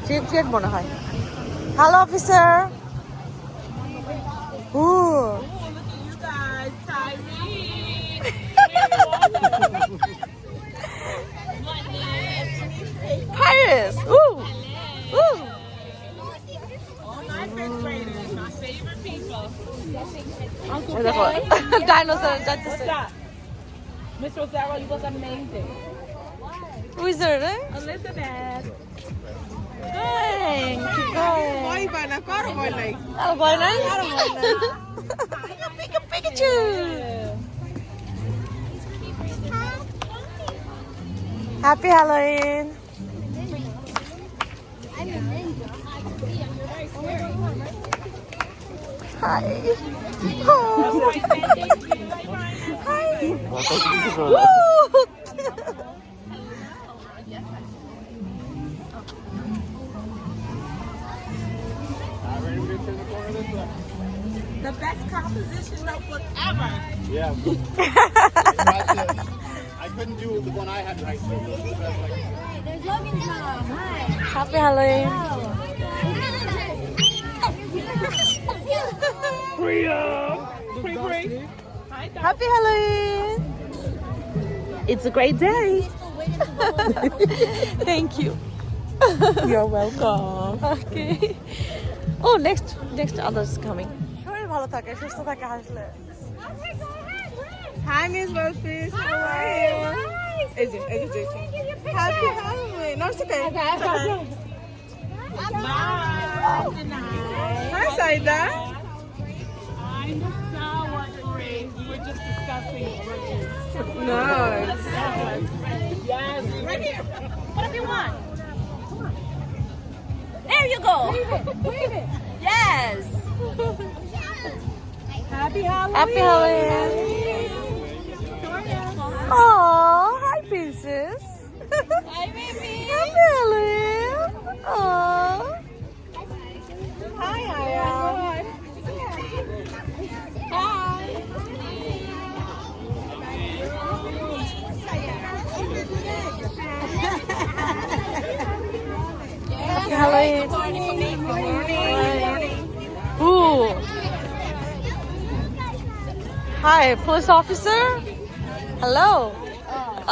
Check মনে হয়। Hello officer. Paris. Ooh. Ooh. Dinosaur. Miss Rosario, you look amazing. Wizard, eh? Elizabeth. Thank you. Boy ba na? Karo boy na. Oh, boy, nice. Pikachu. Happy Halloween. Hi. Oh. Hi. The best composition notebook ever. Yeah. I couldn't do the one I had right. So There's Logan's mom. Hi. Happy Halloween. Happy Halloween. It's a great day. Thank you. You're welcome. Okay. Oh, next others coming. শরীর ভালো থাকে, সুস্থ থাকে হাসলে। Hi, Miss Rose. How are you? Is it? Happy Halloween. No, it's okay. Hi, Saida. I'm the sour cream. We were just discussing origins. Nice. Yes. Right here. Whatever you want. There you go. Wave it. Yes. Happy Halloween. Happy Halloween. Oh, hi, princess. Hi, baby. Happy Halloween. Oh. Hi, Aya. Hi. Happy Halloween. Good morning. Ooh. Hi, police officer. Hello.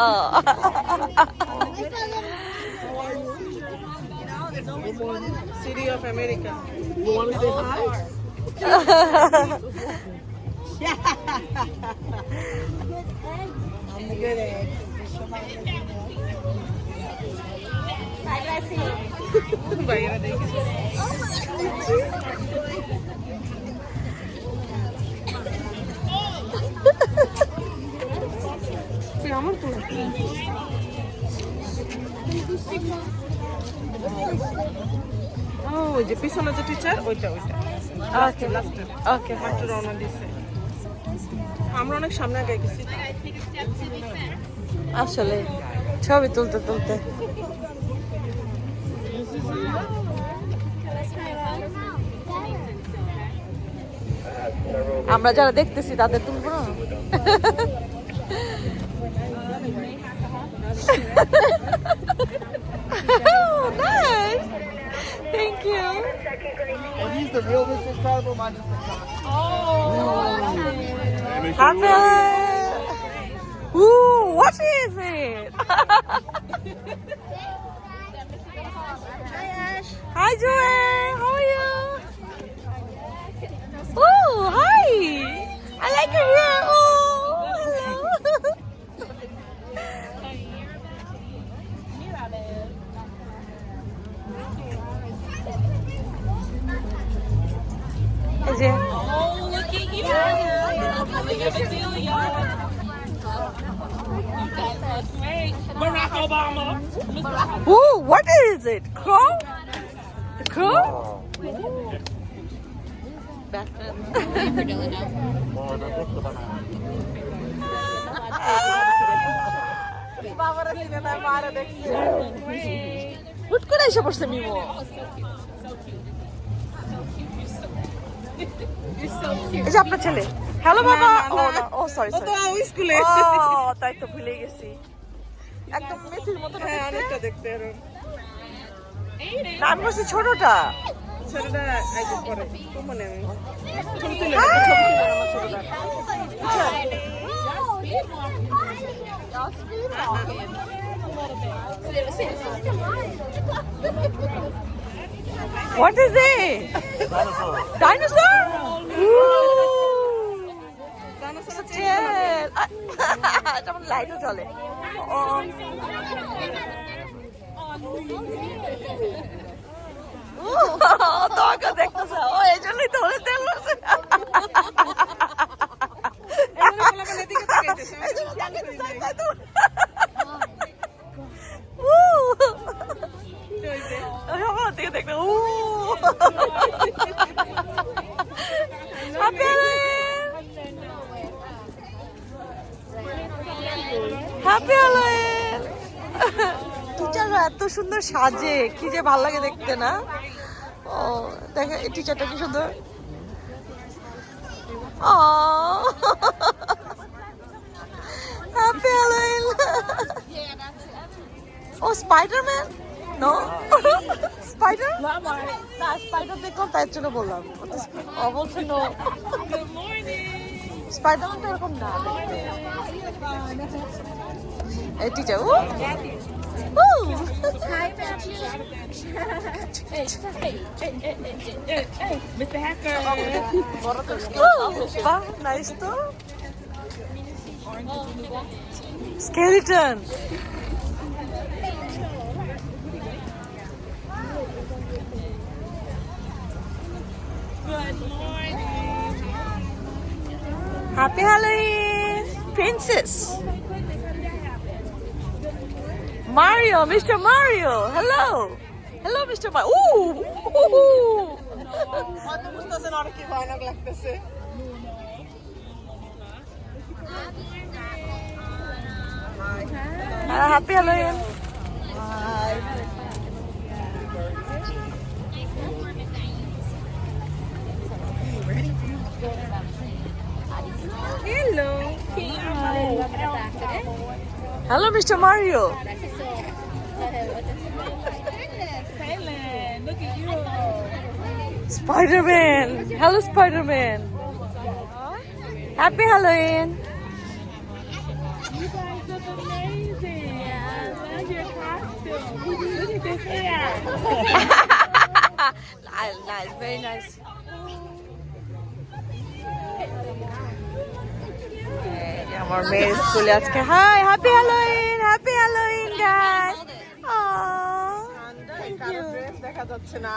Oh. City of America. You want to say hi? I'm the good egg. Vaya, thank you. আমার তো ও যে পিছনে যে teacher ওইটা Okay. লাস্টে Okay. মাত্র রওনা দিছে আমরা অনেক সামনে আগে গেছি আসলে ছবি তুলতে তুলতে আমরা যারা দেখতেছি তাদের তুলবো না Nice. Thank you. are these the real Mrs. Carnival? Mine just Happy. Ooh, what is it? Hi, Joanne. How are you? Oh, hi. I like your hair. Oh, hello. Is it? Oh, look at you. Look at Amelia. You guys look great. Barack Obama. Ooh, what is it? Crow? The crow? Batman. হুট করে এসে পড়ছে MIMO এই যে আপনার ছেলে hello বাবা ও sorry ও তো ওই স্কুলে তাই তো ভুলে গেছি একদম মেথির মতো হ্যাঁ অনেকটা দেখতে এরকম না আমি বলছি ছোটটা। ছোটটা আগে পরে তো মনে নেই ছবি তুলে আমার ছোটটা What is it? Dinosaur? যেমন লাইটও চলে। তোমাকে দেখতেছে ও এই জন্যই তো তেল আছে। দেখবে হ্যাপি হ্যালোইন। টিচাররা এত সুন্দর সাজে, কি যে ভাল লাগে দেখতে না? ও দেখে এই টিচারটা কি সুন্দর। Happy Halloween. ও স্পাইডারম্যান? নো স্পাইডার না, স্পাইডার দেখলাম তাই জন্য বললাম। ও বলছে নো, স্পাইডারম্যান তো এরকম না দেখতে। এই টিচার ও Mr. Hacker. বাহ নাইস তো। Skeleton. Good morning. Happy Halloween, Princess. Mario, Mr. Mario. Hello. Hello, Mr. Mario. Ooh. হয়তো বুঝতেছেন আর কি ভয়ানক লাগতেছে Happy Halloween. hello Hello, Mr. Mario. Kaylin, look at you. Spider-Man. Hello, Spider-Man. Happy Halloween. You guys look amazing. I love your costume. Look at this hair. Nice, very nice. আমার মেয়ের স্কুলে আজকে high happy Halloween, happy Halloween guys. কারো dress দেখা যাচ্ছে না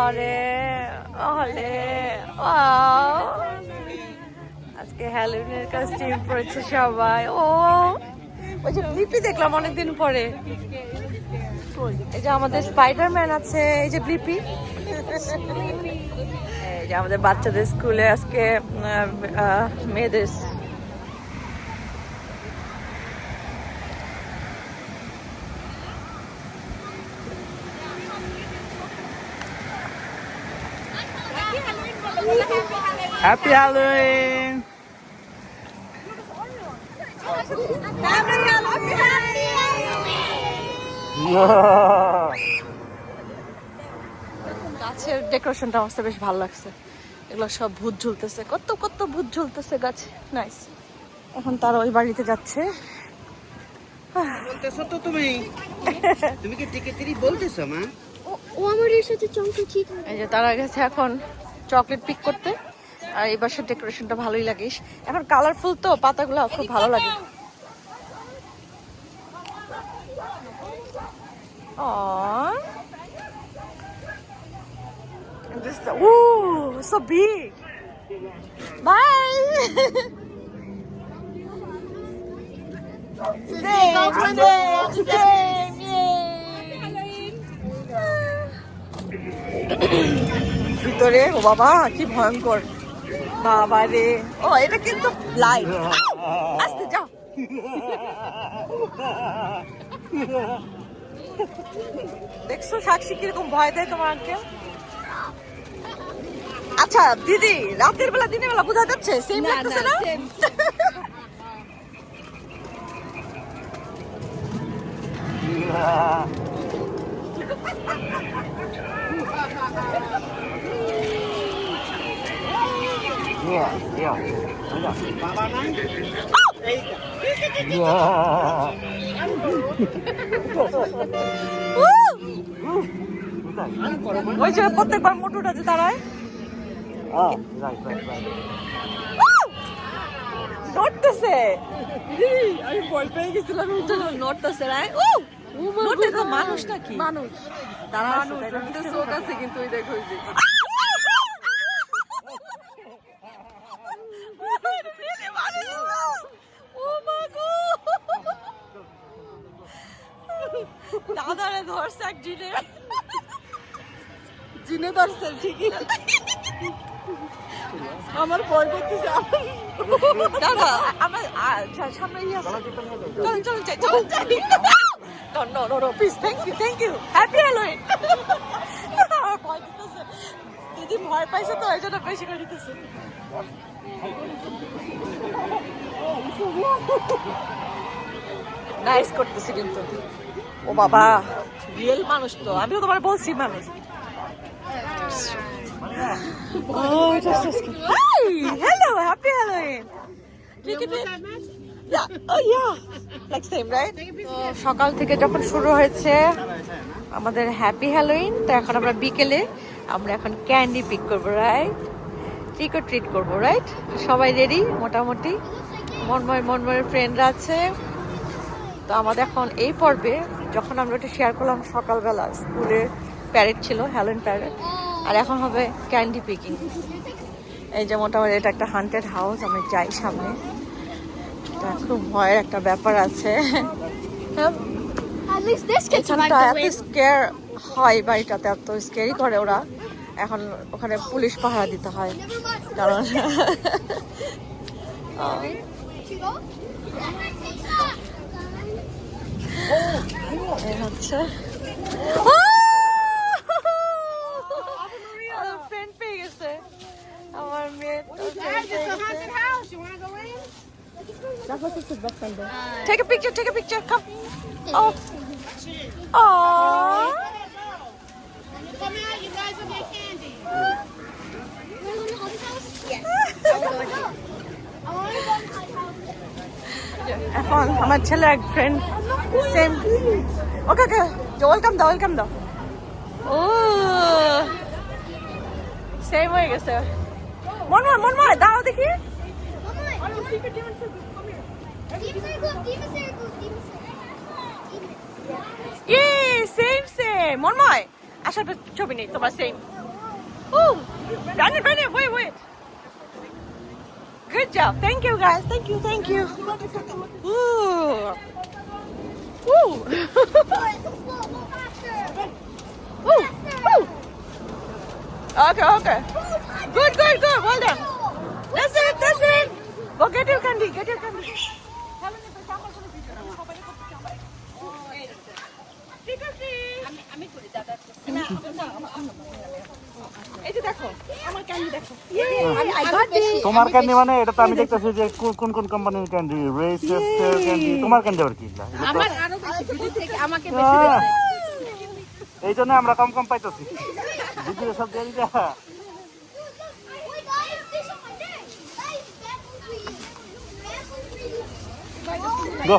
আরে আরে আজকে হ্যালোইনের কস্টিউম পরেছে সবাই। ও ওই যে ব্লিপি দেখলাম অনেকদিন পরে। এই যে আমাদের স্পাইডারম্যান আছে, এই যে ব্লিপি। এই যে আমাদের বাচ্চাদের স্কুলে আজকে মেয়েদের Happy Halloween! গাছের ডেকোরেশনটা আমার কাছে বেশ ভালো লাগছে। এগুলো সব ভূত ঝুলতেছে, কত কত ভূত ঝুলতেছে গাছে, নাইস। এখন তারা ওই বাড়িতে যাচ্ছে। বলতেছো তো তুমি তুমি কি টিকেটেরই বলতেছো মা ও আমার এর সাথে চমকে ঠিক এই যে তারা গেছে এখন চকলেট পিক করতে। আর এই বাসার ডেকোরেশনটা ভালোই লাগে, এখন কালারফুল তো পাতাগুলো খুব ভালো লাগে। Aww. This, ooh, so big. Bye. Same, yay. ভিতরে ও বাবা কি ভয়ঙ্কর, বাবা রে। ও এটা কিন্তু লাইট, আস্তে যাও। দেখছো সাক্ষী কিরকম ভয় দেয় তোমার আঙ্কেল। আচ্ছা দিদি, রাতের বেলা দিনের বেলা বোঝা যাচ্ছে সেম লাগতেছে না? ওই যে প্রত্যেকবার মোটুটা যে দাঁড়ায় নড়তেছে। আমি ভয় পেয়ে গেছিলাম। নড়তেছে না নড়তে তো মানুষ নাকি মানুষ দাঁড়া চোখ আছে কিন্তু ওই দেখো ওই যে দাদারে ধরছে এক জিনে জিনে ধরছে ঠিকই। আমার ভয় করতেছে। দাদা আমার সামনে ইয়ে আছে চল চল যাই চল যাই no no no please thank you happy Halloween আমার ভয় দিতেছে দিদি ভয় পাইছে তো এই জন্য বেশি করে দিতেছে নাইস করতেছে কিন্তু ও বাবা রিয়েল মানুষ তো আমিও তোমার বলছি মানুষ Oh, Hi! Hello! Happy Halloween! Yeah. Oh, yeah. Like same, right? সকাল থেকে যখন শুরু হয়েছে আমাদের হ্যাপি হ্যালোইন তো এখন আমরা বিকেলে আমরা এখন ক্যান্ডি পিক করবো রাইট ট্রিক ও ট্রিট করবো রাইট সবাই রেডি মোটামুটি মনময়ের ফ্রেন্ডরা আছে তো আমাদের এখন এই পর্বে যখন আমরা ওটা শেয়ার করলাম সকালবেলা স্কুলের প্যারেড ছিল হ্যালোইন প্যারেড আর এখন হবে ক্যান্ডি পিকিং এই যে মোটামুটি এটা একটা হান্টেড হাউস আমি যাই সামনে এটা খুব ভয়ের একটা ব্যাপার আছে At least this kid survived এখানটা the এত wave. স্কেয়ার হয় বাড়িটাতে এত স্কেয়ারি করে ওরা এখন ওখানে পুলিশ পাহারা দিতে হয় কারণ এই হচ্ছে ফ্রেন্ড পেয়ে গেছে আমার মেয়ে Take a picture, come. Oh. Aww. Come out, you guys will get candy. We're going to Holly's house? Yes. I want to go to Holly's house. এখন আমার ছেলে এক ফ্রেন্ড সেম ওকে ওয়েলকাম দাও ও same হয়ে গেছে মনময় দাও দেখি ইয়ে সেম মনময় আসার ছবি নেই তোমার same O Rani wait Good job. Thank you, guys. Thank you. Ooh. Ooh. Ooh. Ooh. Okay. Good. Well done. That's it. Go get your candy. এই যে দেখো আমার ক্যান্ডি দেখো তোমার ক্যান্ডি মানে এটা তো আমি দেখতেছি যে কোন কোম্পানির ক্যান্ডি রেসেস ক্যান্ডি তোমার ক্যান্ডি আবার কি আমার আরো বেশি ভিডিও থেকে আমাকে এই জন্য আমরা কম পাইতেছি ভিডিও সব দিয়ে দিতে গো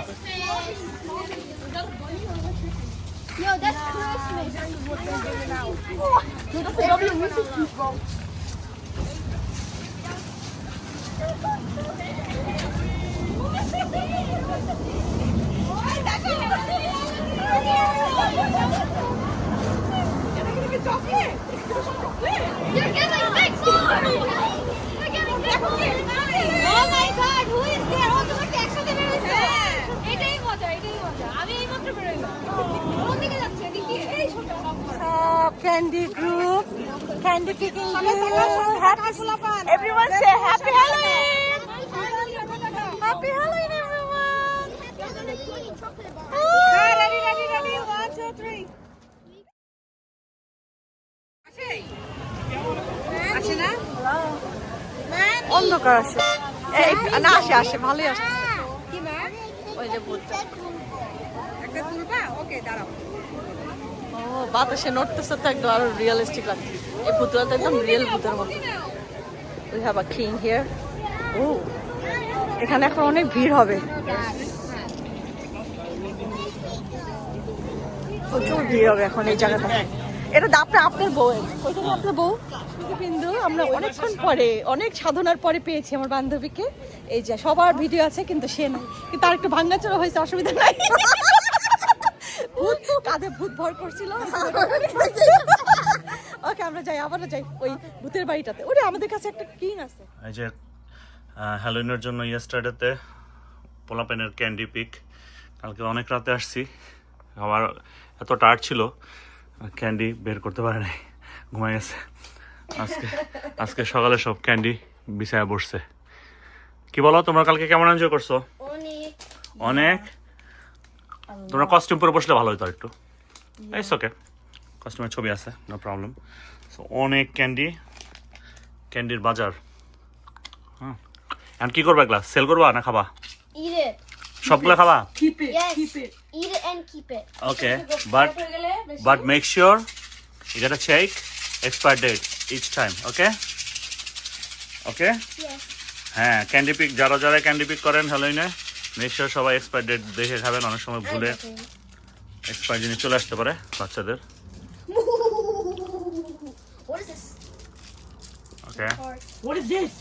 Yo, that's Christmas. You're getting big more. You're getting big more. Oh my God, who is there? Oh, তোমার কি একসাথে বের হইছে? এটাই মজা। আমি এইমাত্র বের হইলাম। কোন দিকে যাচ্ছে? এদিকে। এই সোজা। Candy group, candy picking group. Everyone say Happy Halloween! Happy Halloween, everyone! Ready. 1, 2, 3. আছে না? অন্ধকার আসে না আসে ভালোই আসে কি মা? ওই যে ভূতটা একটা তুলবা? ওকে, দাঁড়াও। ও বাতাসে নড়তেছে তো একদম আরো রিয়েলিস্টিক লাগছে এই ভূতটা তো একদম রিয়েল ভূতের মতো we have a king here oh এখানে এখন অনেক ভিড় হবে, প্রচুর ভিড় হবে এখন এই জায়গাটা। এটা আপনার বউ, ওইটা আপনার বউ কিন্তু আমরা অনেকক্ষণ পরে, অনেক সাধনার পরে পেয়েছি আমার বান্ধবীকে। এই যে সবার ভিডিও আছে কিন্তু সে নাই, কিন্তু আর একটু ভাঙাচোরা হয়েছে, অসুবিধা নাই। ভূত কাঁধে ভূত ভর করছিল। ওকে আমরা যাই, আবারও যাই ওই ভূতের বাড়িটাতে। ওরে আমাদের কাছে একটা কিং আছে। এই যে হ্যালোইনের জন্য ইয়েস্টারডেতে পোলাপেনের ক্যান্ডি পিক। কালকে অনেক রাতে আসছি, আমার এত টায়ার্ড ছিল ক্যান্ডি বের করতে পারে নাই, ঘুমাই গেছে। আজকে সকালে সব ক্যান্ডি বিছায়া বসছে। কি বলো তোমরা কালকে কেমন এনজয় করছো? অনেক। তোমরা কস্টিউম পরে বসলে ভালো হতো একটু। ইটস ওকে, কস্টিউমের ছবি আছে, নো প্রবলেম। সো অনেক ক্যান্ডির বাজার। এখন কি করবা, গ্লাস সেল করবা না খাবা? Eat it. সবগুলো খাবা? Yes. Eat it and keep it. Okay, but make sure you gotta check expired date each time, okay? Okay? Yes. হ্যাঁ, ক্যান্ডি পিক যারা ক্যান্ডি পিক করেন হ্যালোইনে মেক শিওর সবাই এক্সপায়ার ডেট দেখে খাবেন। অনেক সময় ভুলে এক্সপায়ার জিনিস চলে আসতে পারে বাচ্চাদের। What is this? Okay, What is this?